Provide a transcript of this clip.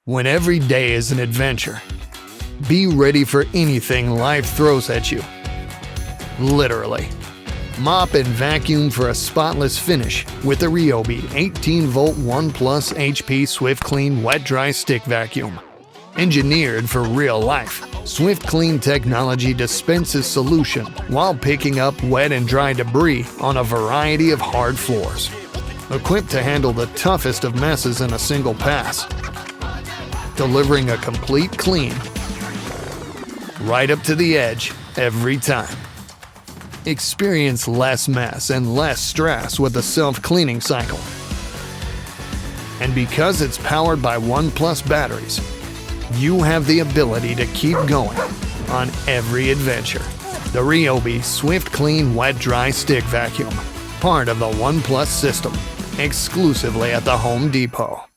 When every day is an adventure, be ready for anything life throws at you. Literally. Mop and vacuum for a spotless finish with the Ryobi 18-volt 1+ HP Swift Clean Wet Dry Stick Vacuum. Engineered for real life, Swift Clean technology dispenses solution while picking up wet and dry debris on a variety of hard floors. Equipped to handle the toughest of messes in a single pass. Delivering a complete clean, right up to the edge every time. Experience less mess and less stress with the self-cleaning cycle. And because it's powered by 1+ batteries, you have the ability to keep going on every adventure. The Ryobi Swift Clean Wet Dry Stick Vacuum, part of the 1+ system, exclusively at the Home Depot.